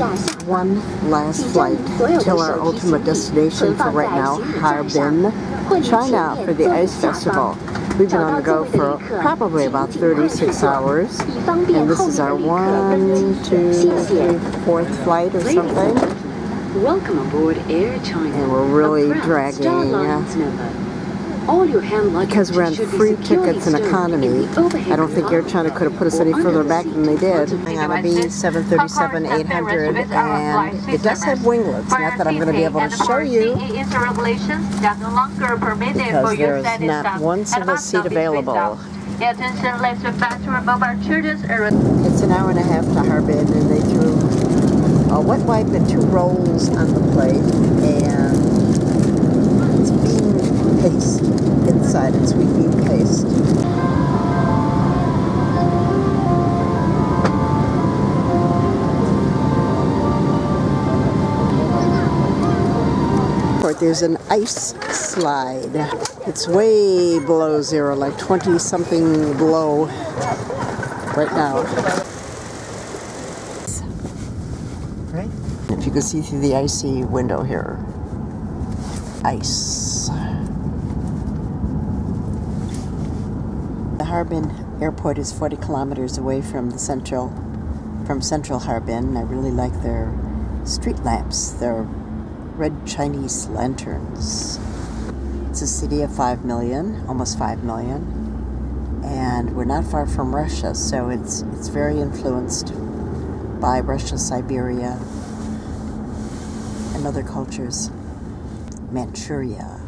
One last flight till our ultimate destination for right now, Harbin, China, for the Ice Festival. We've been on the go for probably about 36 hours, and this is our 1, 2, 3, 4th flight or something. Welcome aboard Air China. And we're really dragging. All your hand luggage because we're on should be free securely tickets in stowed economy. in the overhead I don't think Air China could have put us any further back than they did. On a B737-800, and it does have winglets. Not that I'm going to be able to show you, because there's not one single seat available. It's an hour and a half to Harbin, and they threw a wet wipe and 2 rolls on the plate, and it's bean paste inside. It's sweet bean paste. There's an ice slide. It's way below zero, like 20-something below right now. Right? If you can see through the icy window here. Ice. The Harbin airport is 40 kilometers away from central Harbin. I really like their street lamps. They're red Chinese lanterns. It's a city of 5 million, almost 5 million, and we're not far from Russia, so it's very influenced by Russia, Siberia, and other cultures. Manchuria.